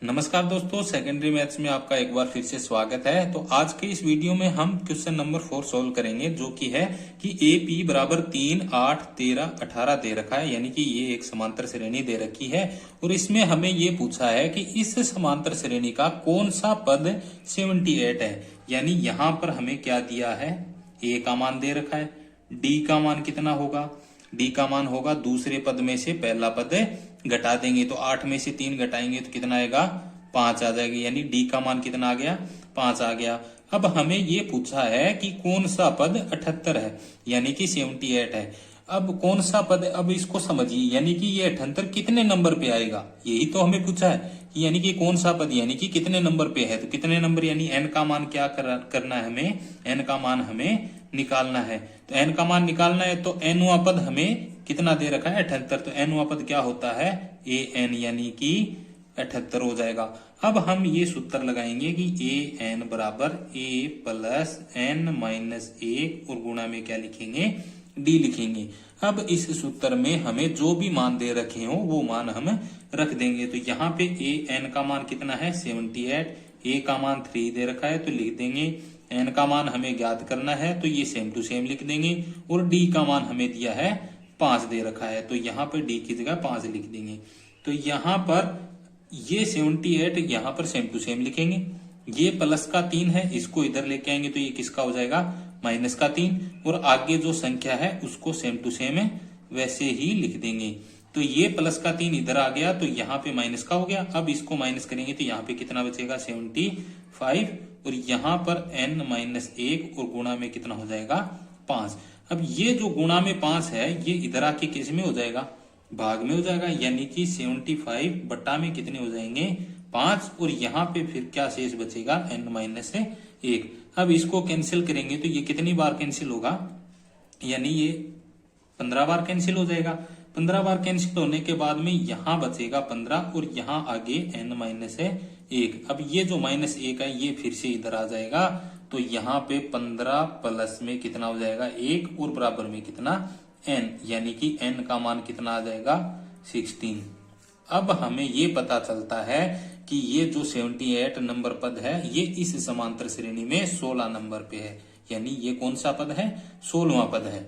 नमस्कार दोस्तों, secondary maths में आपका एक बार फिर से स्वागत है। तो आज के इस वीडियो में हम क्वेश्चन नंबर 4 सोल्व करेंगे, जो कि है कि ए पी बराबर 3, 8, 13, 18 दे रखा है। यानी कि ये एक समांतर श्रेणी दे रखी है और इसमें हमें ये पूछा है कि इस समांतर श्रेणी का कौन सा पद 78 है। यानी यहाँ पर हमें क्या दिया है, ए का मान दे रखा है, डी का मान कितना होगा, डी का मान होगा दूसरे पद में से पहला पद घटा देंगे तो 8 में से 3 घटाएंगे तो कितना आएगा, 5 आ जाएगी। यानी डी का मान कितना आ गया, 5 आ गया। अब हमें ये पूछा है कि कौन सा पद 78 है, यानी कि 78 है। अब कौन सा पद, अब इसको समझिए, यानी कि ये 78 कितने नंबर पे आएगा, यही तो हमें पूछा है कि यानी कि कौन सा पद यानी कि कितने नंबर पे है। तो कितने नंबर, यानी एन का मान क्या करना है हमें, एन का मान हमें निकालना है। तो एन का मान निकालना है तो एनवां पद हमें कितना दे रखा है, 78। तो एनवां पद क्या होता है, ए एन, यानी कि 78 हो जाएगा। अब हम ये सूत्र लगाएंगे कि ए एन बराबर ए प्लस एन माइनस 1 और गुणा में क्या लिखेंगे, डी लिखेंगे। अब इस सूत्र में हमें जो भी मान दे रखे हो वो मान हम रख देंगे। तो यहाँ पे ए एन का मान कितना है, 78, ए का मान 3 दे रखा है तो लिख देंगे, एन का मान हमें ज्ञात करना है तो ये सेम टू सेम लिख देंगे, और डी का मान हमें दिया है 5 दे रखा है तो यहाँ पर डी की जगह 5 लिख देंगे। तो यहाँ पर ये 78 यहाँ पर सेम टू सेम लिखेंगे, ये प्लस का 3 है, इसको इधर लेके आएंगे तो ये किसका हो जाएगा, माइनस का 3, और आगे जो संख्या है उसको सेम टू सेम वैसे ही लिख देंगे। तो ये प्लस का 3 इधर आ गया तो यहाँ पे माइनस का हो गया। अब इसको माइनस करेंगे तो यहाँ पे कितना बचेगा, 75, और यहाँ पर n माइनस 1 और गुणा में कितना हो जाएगा, 5। अब ये जो गुणा में 5 है ये इधर आके किस में हो जाएगा, भाग में हो जाएगा। यानी कि 75 बट्टा में कितने हो जाएंगे, 5, और यहाँ पे फिर क्या शेष बचेगा, n माइनस 1। अब इसको कैंसिल करेंगे तो ये कितनी बार कैंसिल होगा, यानी ये 15 बार कैंसिल हो जाएगा। 15 बार कैंसिल होने के बाद में यहाँ बचेगा 15 और यहाँ आगे n माइनस 1। अब ये जो माइनस 1 है ये फिर से इधर आ जाएगा तो यहाँ पे 15 प्लस में कितना हो जाएगा, 1, और बराबर में कितना, n, यानी कि n का मान कितना आ जाएगा, 16। अब हमें ये पता चलता है कि ये जो 78 नंबर पद है ये इस समांतर श्रेणी में 16 नंबर पे है। यानी ये कौन सा पद है, 16वां पद है।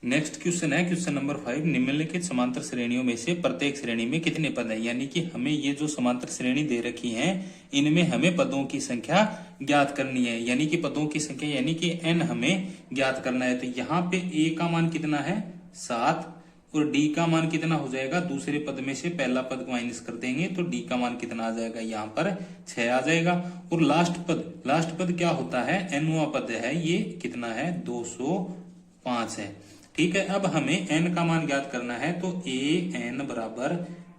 नेक्स्ट क्वेश्चन है क्वेश्चन नंबर 5, निम्नलिखित समांतर श्रेणियों में से प्रत्येक श्रेणी में कितने पद हैं। यानी कि हमें ये जो समांतर श्रेणी दे रखी है इनमें हमें पदों की संख्या ज्ञात करनी है। यानी कि पदों की संख्या यानी कि n हमें ज्ञात करना है। तो यहाँ पे a का मान कितना है, 7, और d का मान कितना हो जाएगा, दूसरे पद में से पहला पद को माइनस कर देंगे तो d का मान कितना आ जाएगा, यहाँ पर 6 आ जाएगा। और लास्ट पद क्या होता है, nवां पद है, ये कितना है, 205 है। ठीक है, अब हमें n का मान ज्ञात करना है तो ए एन बराबर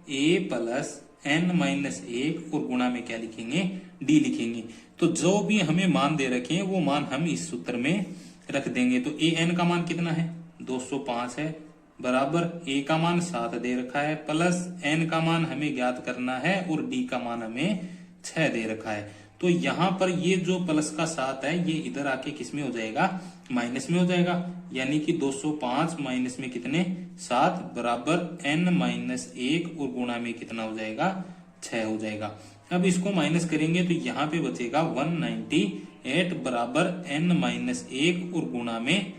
a प्लस n माइनस 1 और गुणा में क्या लिखेंगे, d लिखेंगे। तो जो भी हमें मान दे रखे हैं वो मान हम इस सूत्र में रख देंगे। तो ए एन का मान कितना है, 205 है, बराबर a का मान 7 दे रखा है, प्लस n का मान हमें ज्ञात करना है और d का मान हमें 6 दे रखा है। तो यहाँ पर ये जो प्लस का 7 है ये इधर आके किस में हो जाएगा, माइनस में हो जाएगा। यानी कि 205 माइनस में कितने, 7, बराबर n माइनस 1 और गुणा में कितना हो जाएगा, 6 हो जाएगा। अब इसको माइनस करेंगे तो यहाँ पे बचेगा 198 बराबर n माइनस 1 और गुणा में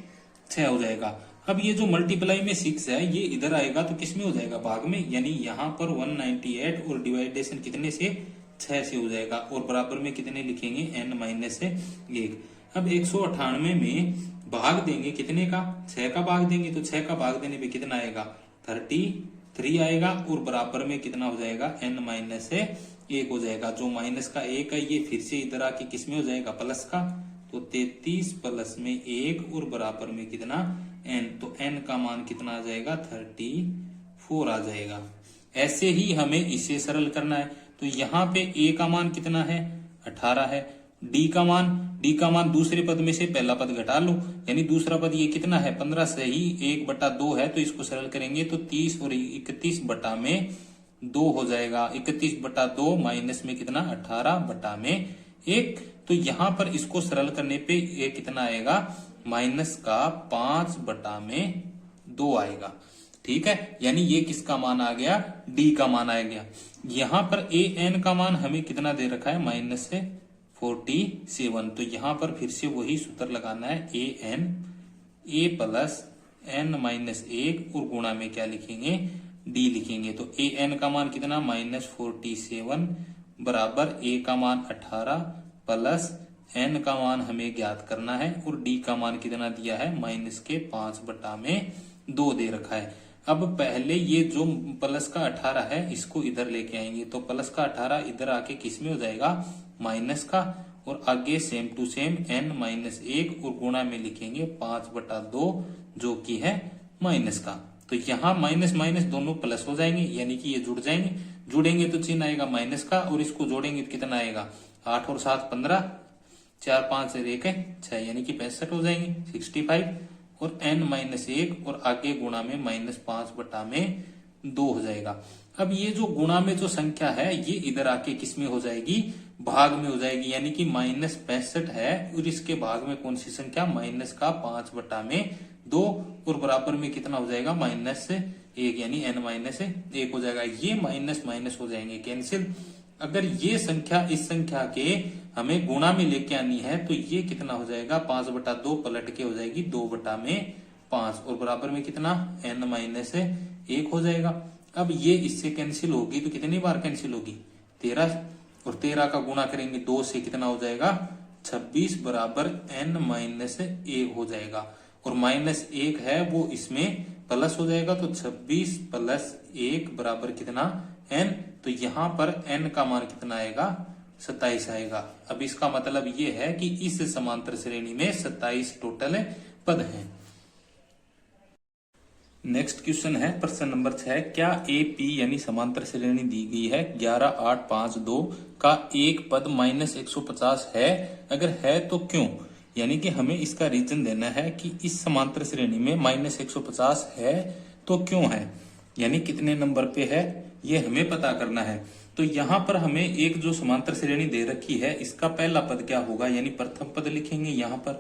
6 हो जाएगा। अब ये जो मल्टीप्लाई में 6 है ये इधर आएगा तो किस में हो जाएगा, भाग में। यानी यहाँ पर 198 और डिवाइडेशन कितने से, 6 से हो जाएगा, और बराबर में कितने लिखेंगे, n माइनस 1। अब 198 में भाग देंगे कितने का, 6 का भाग देंगे तो 6 का भाग देने पे कितना आएगा, 33 आएगा, और बराबर में कितना हो जाएगा, n माइनस 1 हो जाएगा। जो माइनस का 1 है ये फिर से इधर आके किस में हो जाएगा, प्लस का। तो 33 प्लस में 1 और बराबर में कितना, n, तो n का मान कितना आ जाएगा, 34 आ जाएगा। ऐसे ही हमें इसे सरल करना है। तो यहाँ पे a का मान कितना है, 18 है, d का मान दूसरे पद में से पहला पद घटा लो, यानी दूसरा पद ये कितना है, 15 से ही 1/2 है, तो इसको सरल करेंगे तो 30 और 31 बटा में 2 हो जाएगा। 31/2 माइनस में कितना, 18 बटा में 1। तो यहाँ पर इसको सरल करने पे ये कितना आएगा, माइनस का 5 बटा में 2 आएगा। ठीक है, यानी ये किसका मान आ गया, डी का मान आ गया। यहां पर ए एन का मान हमें कितना दे रखा है, -47। तो यहां पर फिर से वही सूत्र लगाना है, a n a plus n minus 1 और गुणा में क्या लिखेंगे, डी लिखेंगे। तो ए एन का मान कितना, -47 बराबर ए का मान 18 प्लस एन का मान हमें ज्ञात करना है और डी का मान कितना दिया है, -5/2 दे रखा है। अब पहले ये जो प्लस का 18 है इसको इधर लेके आएंगे, तो प्लस का 18 इधर आके किस में हो जाएगा, माइनस का, और आगे सेम टू सेम n-1 और गुणा में लिखेंगे 5/2 जो कि है माइनस का। तो यहाँ माइनस माइनस दोनों प्लस हो जाएंगे, यानी कि ये जुड़ जाएंगे, जुड़ेंगे तो चिन्ह आएगा माइनस का, और इसको जोड़ेंगे तो कितना आएगा, 8 और 7 15, 4 5 1 6, यानी कि 65 हो जाएंगे, 65, और n-1 और आगे गुणा में -5/2 हो जाएगा। अब ये जो गुणा में जो संख्या है ये इधर आके किस में हो जाएगी, भाग में हो जाएगी, यानी कि -65 है और इसके भाग में कौन सी संख्या, -5/2 और बराबर में कितना हो जाएगा, -1, यानी n-1 हो जाएगा। ये माइनस माइनस हो जाएंगे कैंसिल। अगर ये संख्या इस संख्या के हमें गुणा में लेके आनी है तो ये कितना हो जाएगा, 5/2 पलट के हो जाएगी 2/5 और बराबर में कितना, n-1 हो जाएगा। अब ये इससे कैंसिल होगी तो कितनी बार कैंसिल होगी, 13, और 13 का गुणा करेंगे 2 से, कितना हो जाएगा, 26 बराबर n-1 हो जाएगा। और -1 है वो इसमें प्लस हो जाएगा, तो 26 + 1 बराबर कितना, n। तो यहां पर n का मान कितना आएगा, 27 आएगा। अब इसका मतलब ये है कि इस समांतर श्रेणी में 27 टोटल पद हैं। नेक्स्ट क्वेश्चन है प्रश्न नंबर 6, क्या AP यानी समांतर श्रेणी दी गई है 11 8 5 2 का एक पद -150 है, अगर है तो क्यों। यानी कि हमें इसका रीजन देना है कि इस समांतर श्रेणी में -150 है तो क्यों है, यानी कितने नंबर पे है ये हमें पता करना है। तो यहाँ पर हमें एक जो समांतर श्रेणी दे रखी है इसका पहला पद क्या होगा, यानी प्रथम पद लिखेंगे। यहाँ पर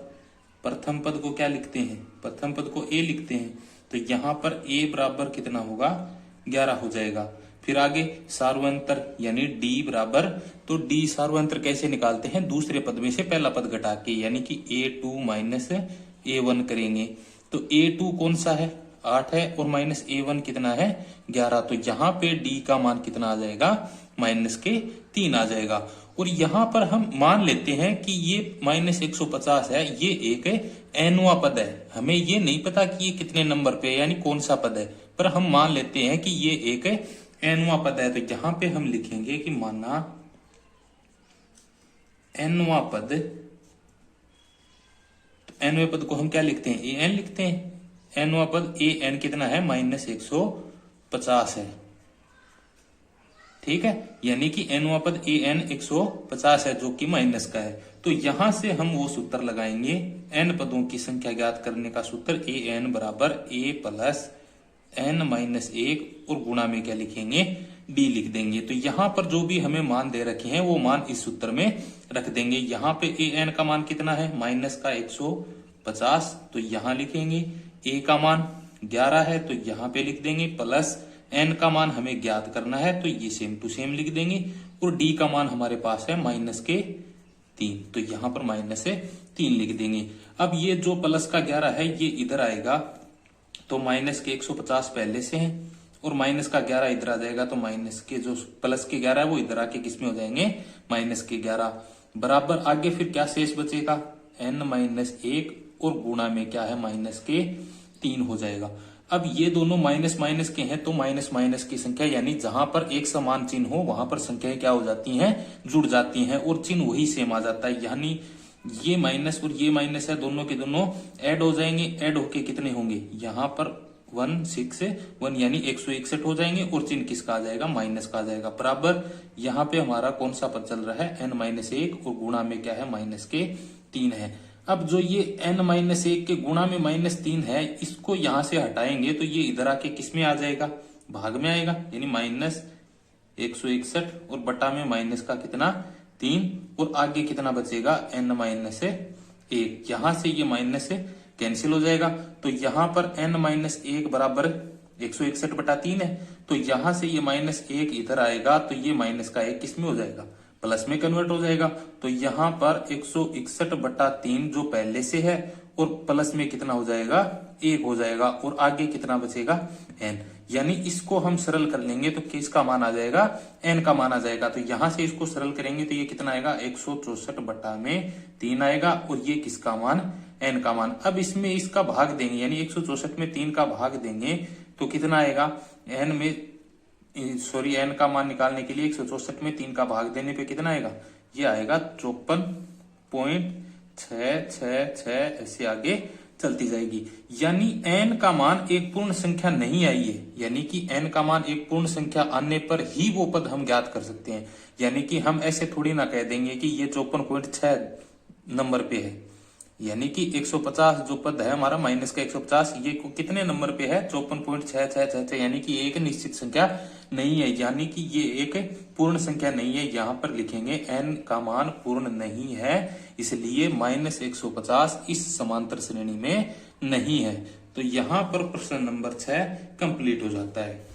प्रथम पद को क्या लिखते हैं, प्रथम पद को A लिखते हैं, तो यहाँ पर A बराबर कितना होगा, 11 हो जाएगा। फिर आगे सार्वंतर यानी D बराबर, तो D सार्वंतर कैसे निकालते हैं, दूसरे पद में से पहला पद घटा के, यानी कि A2 - A1 करेंगे। तो A2 कौन सा है, 8 है, और -A1 कितना है, 11। तो यहाँ पे D का मान कितना आ जाएगा, -3 आ जाएगा। और यहाँ पर हम मान लेते हैं कि ये -150 है, ये एक nवां पद है, हमें ये नहीं पता कि ये कितने नंबर पे है, यानी कौन सा पद है, पर हम मान लेते हैं कि ये एक nवां पद है। तो यहाँ पे हम लिखेंगे कि माना nवां पद, तो nवें पद को हम क्या लिखते हैं, an लिखते हैं। nवां पद an कितना है, -150 है, ठीक है, यानी कि nवां पद an 150 है जो कि माइनस का है। तो यहां से हम वो सूत्र लगाएंगे, n पदों की संख्या ज्ञात करने का सूत्र, an बराबर a प्लस n-1 और गुणा में क्या लिखेंगे, d लिख देंगे। तो यहाँ पर जो भी हमें मान दे रखे हैं वो मान इस सूत्र में रख देंगे। यहाँ पे an का मान कितना है, -150, तो यहाँ लिखेंगे। a का मान 11 है तो यहाँ पे लिख देंगे, प्लस n का मान हमें ज्ञात करना है तो ये सेम टू सेम लिख देंगे, और d का मान हमारे पास है -3, तो यहाँ पर -3 लिख देंगे। अब ये जो प्लस का 11 है ये इधर आएगा, तो -150 पहले से है, और माइनस का 11 इधर आ जाएगा, तो माइनस के जो प्लस के 11 है वो इधर आके किसमें हो जाएंगे, -11 बराबर। आगे फिर क्या शेष बचेगा, n-1 और गुणा में क्या है, -3 हो जाएगा। अब ये दोनों माइनस माइनस के हैं, तो माइनस माइनस की संख्या, यानी जहां पर एक समान चिन्ह हो वहां पर संख्याएं क्या हो जाती हैं, जुड़ जाती हैं, और चिन्ह वही सेम आ जाता है। यानी ये माइनस और ये माइनस है, दोनों के दोनों ऐड हो जाएंगे, ऐड होके कितने होंगे, यहाँ पर 1 6 1 यानी 161 हो जाएंगे, और चिन्ह किसका आ जाएगा, माइनस का आ जाएगा। बराबर यहाँ पे हमारा कौन सा पद चल रहा है, n-1 और गुणा में क्या है, -3 है। अब जो ये n-1 के गुणा में -3 है, इसको यहां से हटाएंगे तो ये इधर आके किस में आ जाएगा, भाग में आएगा, यानी -161 और बटा में माइनस का कितना, 3, और आगे कितना बचेगा, n-1। यहां से ये माइनस कैंसिल हो जाएगा, तो यहां पर n-1 बराबर 161/3 है, तो यहां से ये -1 इधर आएगा तो ये माइनस का 1 किसमें हो जाएगा, प्लस में कन्वर्ट हो जाएगा। तो यहां पर 161/3 जो पहले से है और प्लस में कितना हो जाएगा, 1 हो जाएगा, और आगे कितना बचेगा, n। यानी इसको हम सरल कर लेंगे तो किसका मान आ जाएगा, n का मान आ जाएगा। तो यहां से इसको सरल करेंगे तो ये कितना आएगा, 164/3 आएगा, और ये किसका मान, n का मान। अब इसमें इसका भाग देंगे, यानी 164 में 3 का भाग देंगे तो कितना आएगा, n का मान निकालने के लिए 164 में 3 का भाग देने पे कितना आएगा, ये आएगा 54.666, ऐसे आगे चलती जाएगी। यानी n का मान एक पूर्ण संख्या नहीं आई है, यानी कि n का मान एक पूर्ण संख्या आने पर ही वो पद हम ज्ञात कर सकते हैं। यानी कि हम ऐसे थोड़ी ना कह देंगे कि ये 54.6 नंबर पे है, यानी कि 150 जो पद है हमारा माइनस का 150, ये कितने नंबर पे है, 54.666, यानी कि एक निश्चित संख्या नहीं है, यानी कि ये एक पूर्ण संख्या नहीं है। यहाँ पर लिखेंगे n का मान पूर्ण नहीं है, इसलिए -150 इस समांतर श्रेणी में नहीं है। तो यहाँ पर प्रश्न नंबर 6 कंप्लीट हो जाता है।